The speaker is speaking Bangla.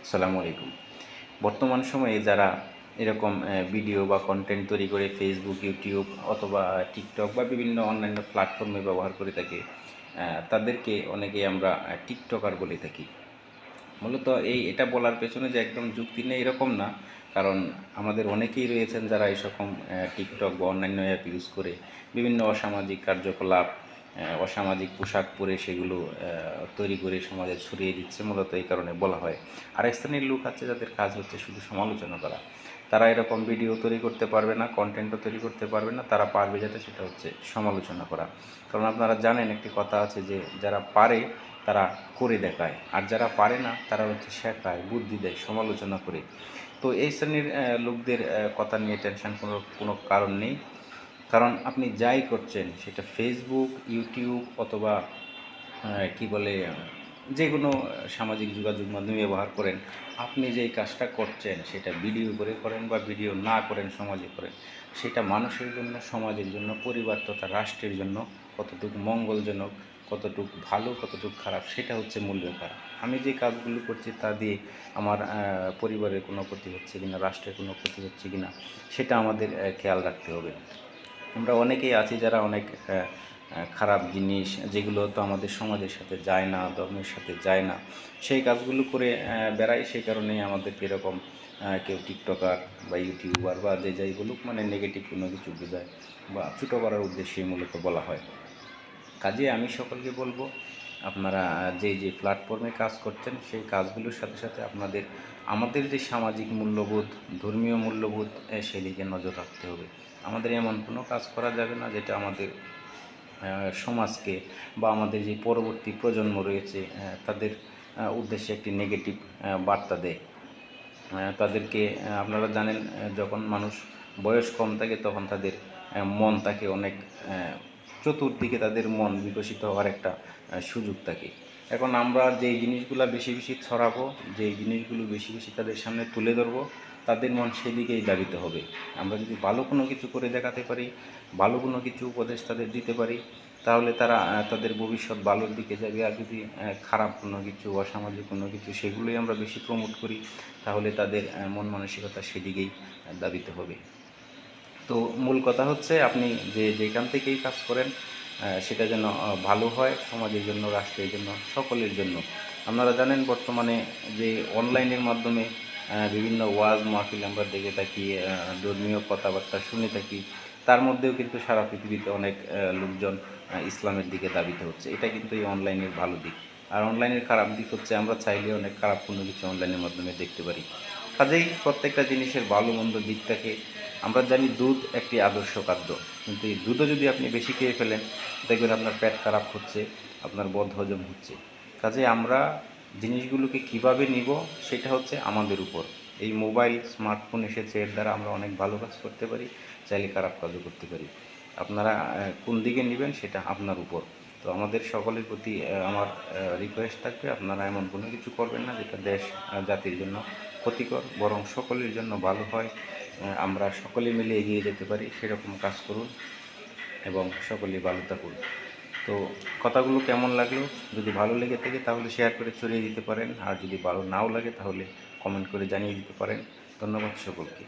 আসসালামু আলাইকুম। বর্তমান সময়ে যারা এরকম ভিডিও বা কন্টেন্ট তৈরি করে ফেসবুক, ইউটিউব অথবা টিকটক বা বিভিন্ন অন্যান্য প্ল্যাটফর্মে ব্যবহার করে থাকে, তাদেরকে অনেকেই আমরা টিকটকার বলে থাকি। মূলত এটা বলার পেছনে যে একদম যুক্তি নেই এরকম না। কারণ আমাদের অনেকেই রয়েছেন যারা এইরকম টিকটক বা অন্যান্য অ্যাপ ইউজ করে বিভিন্ন অসামাজিক কার্যকলাপ, অসামাজিক পোশাক পরে সেগুলো তৈরি করে সমাজে ছড়িয়ে দিচ্ছে। মূলত এই কারণে বলা হয়। আরেক শ্রেণীর লোক আছে যাদের কাজ হচ্ছে শুধু সমালোচনা করা। তারা এরকম ভিডিও তৈরি করতে পারবে না, কন্টেন্টও তৈরি করতে পারবে না, তারা পারবে যেটা সেটা হচ্ছে সমালোচনা করা। কারণ আপনারা জানেন একটি কথা আছে যে যারা পারে তারা করে দেখায়, আর যারা পারে না তারা হচ্ছে শেখায়, বুদ্ধি দেয় সমালোচনা করে। তো এই শ্রেণীর লোকদের কথা নিয়ে টেনশন কোনো কোনো কারণ নেই। কারণ আপনি যাই করছেন সেটা ফেসবুক, ইউটিউব অথবা কি বলে যে কোনো সামাজিক যোগাযোগ মাধ্যম ব্যবহার করেন, আপনি যেই কাজটা করছেন সেটা ভিডিও করে করেন বা ভিডিও না করেন সমাজে করেন, সেটা মানুষের জন্য, সমাজের জন্য, পরিবার তথা রাষ্ট্রের জন্য কতটুকু মঙ্গলজনক, কতটুকু ভালো, কতটুকু খারাপ, সেটা হচ্ছে মূল ব্যাপার। আমি যে কাজগুলো করছি তা দিয়ে আমার পরিবারের কোনো ক্ষতি হচ্ছে কিনা, রাষ্ট্রের কোনো ক্ষতি হচ্ছে কিনা, সেটা আমাদের খেয়াল রাখতে হবে। আমরা অনেকেই আছি যারা অনেক খারাপ জিনিস, যেগুলো তো আমাদের সমাজের সাথে যায় না, ধর্মের সাথে যায় না, সেই কাজগুলো করে বেড়াই। সেই কারণেই আমাদেরকে এরকম কেউ টিকটকার বা ইউটিউবার বা যে যাই বলুক, মানে নেগেটিভ কোনো কিছু বোঝায় বা ছোটো করার উদ্দেশ্যেই মূলত বলা হয়। কাজে আমি সকলকে বলবো, আপনারা যে প্ল্যাটফর্মে কাজ করছেন সেই কাজগুলোর সাথে সাথে আমাদের যে সামাজিক মূল্যবোধ, ধর্মীয় মূল্যবোধ, সেদিকে নজর রাখতে হবে। আমাদের এমন কোনো কাজ করা যাবে না যেটা আমাদের সমাজকে বা আমাদের যে পরবর্তী প্রজন্ম রয়েছে তাদের উদ্দেশ্যে একটি নেগেটিভ বার্তা দেয়। তাদেরকে আপনারা জানেন, যখন মানুষ বয়স কম থাকে তখন তাদের মন থাকে অনেক, চতুর্দিকে তাদের মন বিকশিত হওয়ার একটা সুযোগ থাকে। এখন আমরা যেই জিনিসগুলো বেশি বেশি ছড়াবো, যেই জিনিসগুলো বেশি বেশি তাদের সামনে তুলে ধরবো, তাদের মন সেদিকেই ধাবিত হবে। আমরা যদি ভালো কোনো কিছু করে দেখাতে পারি, ভালো কোনো কিছু উপদেশ তাদের দিতে পারি, তাহলে তারা তাদের ভবিষ্যৎ ভালোর দিকে যাবে। আর যদি খারাপ কোনো কিছু, অসামাজিক কোনো কিছু, সেগুলোই আমরা বেশি প্রমোট করি, তাহলে তাদের মন মানসিকতা সেদিকেই ধাবিত হবে। তো মূল কথা হচ্ছে, আপনি যেখান থেকেই কাজ করেন সেটা যেন ভালো হয়, সমাজের জন্য, রাষ্ট্রের জন্য, সকলের জন্য। আপনারা জানেন বর্তমানে যে অনলাইনের মাধ্যমে বিভিন্ন ওয়াজ মাহফিল আমরা দেখে থাকি, ধর্মীয় কথাবার্তা শুনে থাকি, তার মধ্যেও কিন্তু সারা পৃথিবীতে অনেক লোকজন ইসলামের দিকে ধাবিত হচ্ছে। এটা কিন্তু এই অনলাইনের ভালো দিক। আর অনলাইনের খারাপ দিক হচ্ছে আমরা চাইলে অনেক খারাপ কোনো কিছু অনলাইনের মাধ্যমে দেখতে পারি। কাজেই প্রত্যেকটা জিনিসের ভালো মন্দ দিকটাকে, আমরা জানি দুধ একটি আদর্শ খাদ্য, কিন্তু এই দুধও যদি আপনি বেশি খেয়ে ফেলেন, দেখবেন আপনার পেট খারাপ হচ্ছে, আপনার বদহজম হচ্ছে। কাজে আমরা জিনিসগুলোকে কিভাবে নিব সেটা হচ্ছে আমাদের উপর। এই মোবাইল, স্মার্টফোন এসেছে, এর দ্বারা আমরা অনেক ভালো কাজ করতে পারি, চাইলে খারাপ কাজও করতে পারি। আপনারা কোন দিকে নেবেন সেটা আপনার উপর। তো আমাদের সকলের প্রতি আমার রিকোয়েস্ট থাকবে, আপনারা এমন কোনো কিছু করবেন না যেটা দেশ জাতির জন্য ক্ষতিকর, বরং সকলের জন্য ভালো হয়, আমরা সকলে মিলে এগিয়ে যেতে পারি, সেরকম কাজ করুন এবং সকলেই ভালো থাকুন। তো কথাগুলো কেমন লাগলো? যদি ভালো লেগে থাকে তাহলে শেয়ার করে ছড়িয়ে দিতে পারেন, আর যদি ভালো নাও লাগে তাহলে কমেন্ট করে জানিয়ে দিতে পারেন। ধন্যবাদ সকলকে।